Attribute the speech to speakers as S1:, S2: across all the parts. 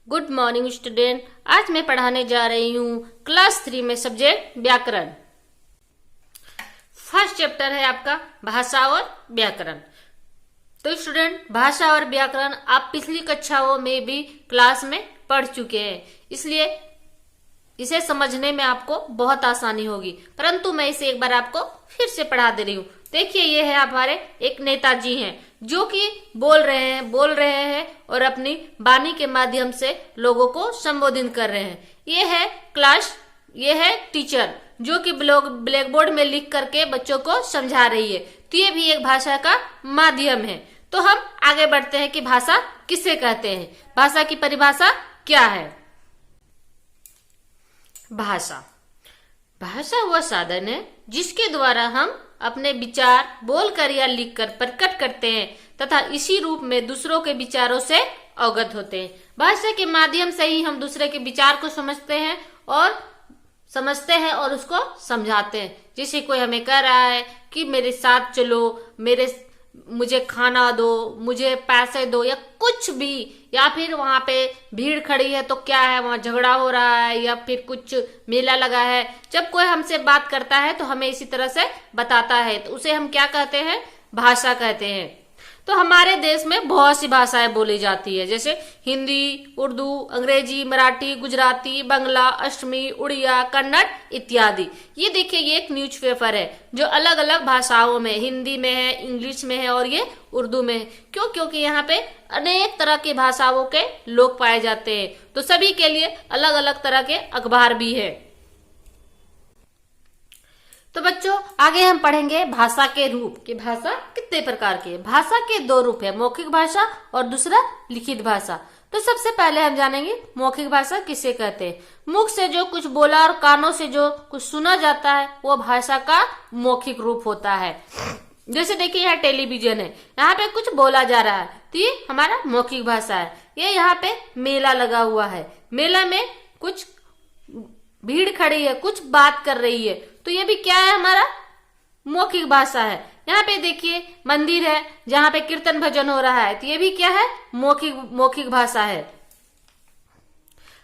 S1: Good morning student. आज मैं पढ़ाने जा रही हूँ क्लास 3 में सब्जेक्ट व्याकरण। फर्स्ट चैप्टर है आपका भाषा और व्याकरण। तो स्टूडेंट, भाषा और व्याकरण आप पिछली कक्षाओं में भी क्लास में पढ़ चुके हैं, इसलिए इसे समझने में आपको बहुत आसानी होगी, परंतु मैं इसे एक बार आपको फिर से पढ़ा दे रही हूँ। देखिए, ये है हमारे एक नेताजी हैं जो कि बोल रहे हैं और अपनी वाणी के माध्यम से लोगों को संबोधित कर रहे हैं। ये है टीचर जो कि ब्लैक बोर्ड में लिख करके बच्चों को समझा रही है। तो ये भी एक भाषा का माध्यम है। तो हम आगे बढ़ते हैं कि भाषा किसे कहते हैं, भाषा की परिभाषा क्या है। भाषा वह साधन है जिसके द्वारा हम अपने विचार बोलकर या लिखकर प्रकट करते हैं तथा इसी रूप में दूसरों के विचारों से अवगत होते हैं। भाषा के माध्यम से ही हम दूसरे के विचार को समझते हैं और उसको समझाते हैं। जैसे कोई हमें कह रहा है कि मेरे साथ चलो, मुझे खाना दो, मुझे पैसे दो, या कुछ भी, या फिर वहां पे भीड़ खड़ी है तो क्या है, वहां झगड़ा हो रहा है या फिर कुछ मेला लगा है। जब कोई हमसे बात करता है तो हमें इसी तरह से बताता है, तो उसे हम क्या कहते हैं, भाषा कहते हैं। तो हमारे देश में बहुत सी भाषाएं बोली जाती है, जैसे हिंदी, उर्दू, अंग्रेजी, मराठी, गुजराती, बांग्ला, असमी, उड़िया, कन्नड़ इत्यादि। ये देखिए, ये एक न्यूज़पेपर है जो अलग अलग भाषाओं में, हिंदी में है, इंग्लिश में है और ये उर्दू में है। क्यों? क्योंकि यहाँ पे अनेक तरह की भाषाओं के लोग पाए जाते हैं, तो सभी के लिए अलग अलग तरह के अखबार भी है। तो बच्चों, आगे हम पढ़ेंगे भाषा के रूप कि भाषा कितने प्रकार की है। भाषा के दो रूप है, मौखिक भाषा और दूसरा लिखित भाषा। तो सबसे पहले हम जानेंगे मौखिक भाषा किसे कहते हैं। मुख से जो कुछ बोला और कानों से जो कुछ सुना जाता है वो भाषा का मौखिक रूप होता है। जैसे देखिए, यहाँ टेलीविजन है, यहाँ पे कुछ बोला जा रहा है तो ये हमारा मौखिक भाषा है। ये यहाँ पे मेला लगा हुआ है, मेला में कुछ भीड़ खड़ी है, कुछ बात कर रही है, तो ये भी क्या है, हमारा मौखिक भाषा है। यहाँ पे देखिए मंदिर है जहाँ पे कीर्तन भजन हो रहा है, तो ये भी क्या है, मौखिक भाषा है।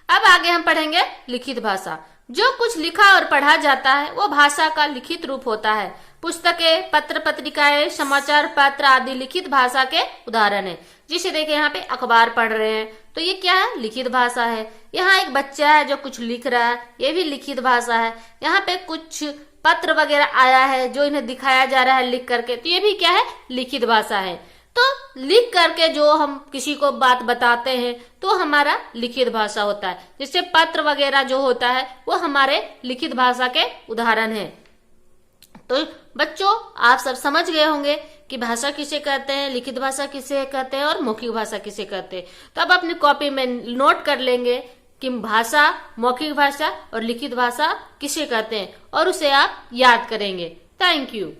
S1: अब आगे हम पढ़ेंगे लिखित भाषा। जो कुछ लिखा और पढ़ा जाता है वो भाषा का लिखित रूप होता है। पुस्तकें, पत्र पत्रिकाएं, समाचार पत्र आदि लिखित भाषा के उदाहरण है। जिसे देखिए, यहाँ पे अखबार पढ़ रहे हैं तो ये क्या है, लिखित भाषा है। यहाँ एक बच्चा है जो कुछ लिख रहा है, ये भी लिखित भाषा है। यहाँ पे कुछ पत्र वगैरह आया है जो इन्हें दिखाया जा रहा है लिख करके, तो ये भी क्या है, लिखित भाषा है। तो लिख करके जो हम किसी को बात बताते हैं तो हमारा लिखित भाषा होता है। जैसे पत्र वगैरह जो होता है वो हमारे लिखित भाषा के उदाहरण है। तो बच्चों, आप सब समझ गए होंगे कि भाषा किसे कहते हैं, लिखित भाषा किसे कहते हैं और मौखिक भाषा किसे कहते हैं। तो अब अपनी कॉपी में नोट कर लेंगे कि भाषा, मौखिक भाषा और लिखित भाषा किसे कहते हैं और उसे आप याद करेंगे। Thank you.